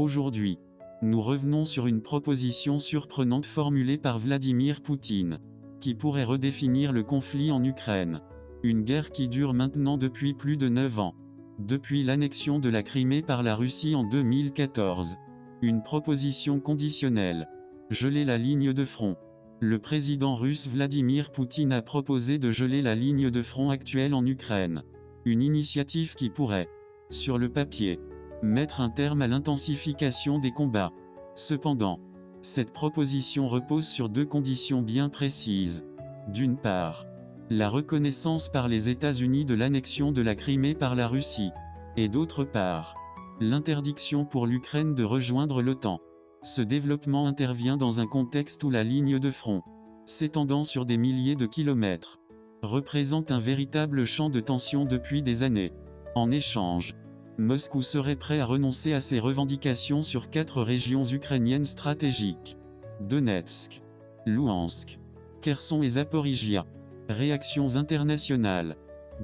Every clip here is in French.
Aujourd'hui, nous revenons sur une proposition surprenante formulée par Vladimir Poutine, qui pourrait redéfinir le conflit en Ukraine. Une guerre qui dure maintenant depuis plus de 9 ans. Depuis l'annexion de la Crimée par la Russie en 2014. Une proposition conditionnelle. Geler la ligne de front. Le président russe Vladimir Poutine a proposé de geler la ligne de front actuelle en Ukraine. Une initiative qui pourrait, sur le papier, mettre un terme à l'intensification des combats. Cependant, cette proposition repose sur deux conditions bien précises. D'une part, la reconnaissance par les États-Unis de l'annexion de la Crimée par la Russie. Et d'autre part, l'interdiction pour l'Ukraine de rejoindre l'OTAN. Ce développement intervient dans un contexte où la ligne de front, s'étendant sur des milliers de kilomètres, représente un véritable champ de tension depuis des années. En échange, Moscou serait prêt à renoncer à ses revendications sur 4 régions ukrainiennes stratégiques. Donetsk, Louhansk, Kherson et Zaporijia. Réactions internationales.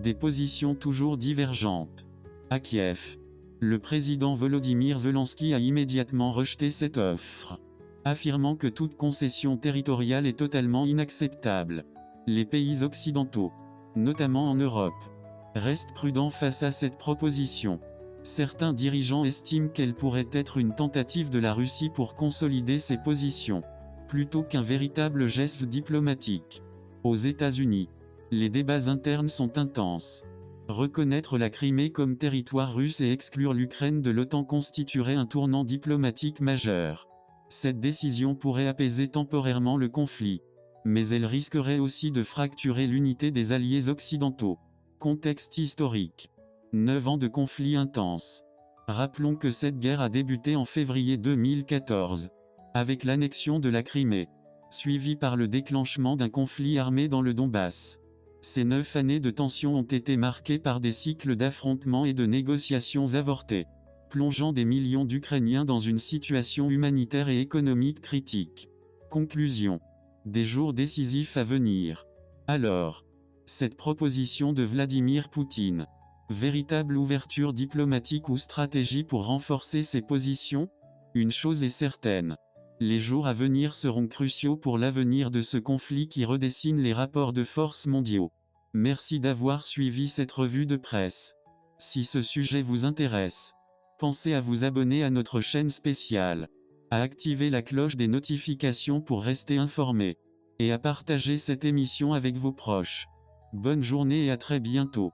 Des positions toujours divergentes. À Kiev, le président Volodymyr Zelensky a immédiatement rejeté cette offre, affirmant que toute concession territoriale est totalement inacceptable. Les pays occidentaux, notamment en Europe, restent prudents face à cette proposition. Certains dirigeants estiment qu'elle pourrait être une tentative de la Russie pour consolider ses positions, plutôt qu'un véritable geste diplomatique. Aux États-Unis, les débats internes sont intenses. Reconnaître la Crimée comme territoire russe et exclure l'Ukraine de l'OTAN constituerait un tournant diplomatique majeur. Cette décision pourrait apaiser temporairement le conflit, mais elle risquerait aussi de fracturer l'unité des alliés occidentaux. Contexte historique. 9 ans de conflit intense. Rappelons que cette guerre a débuté en février 2014, avec l'annexion de la Crimée, suivie par le déclenchement d'un conflit armé dans le Donbass. Ces 9 années de tension ont été marquées par des cycles d'affrontements et de négociations avortées, plongeant des millions d'Ukrainiens dans une situation humanitaire et économique critique. Conclusion. Des jours décisifs à venir. Alors, cette proposition de Vladimir Poutine, véritable ouverture diplomatique ou stratégie pour renforcer ses positions? Une chose est certaine. Les jours à venir seront cruciaux pour l'avenir de ce conflit qui redessine les rapports de force mondiaux. Merci d'avoir suivi cette revue de presse. Si ce sujet vous intéresse, pensez à vous abonner à notre chaîne spéciale, à activer la cloche des notifications pour rester informé, et à partager cette émission avec vos proches. Bonne journée et à très bientôt.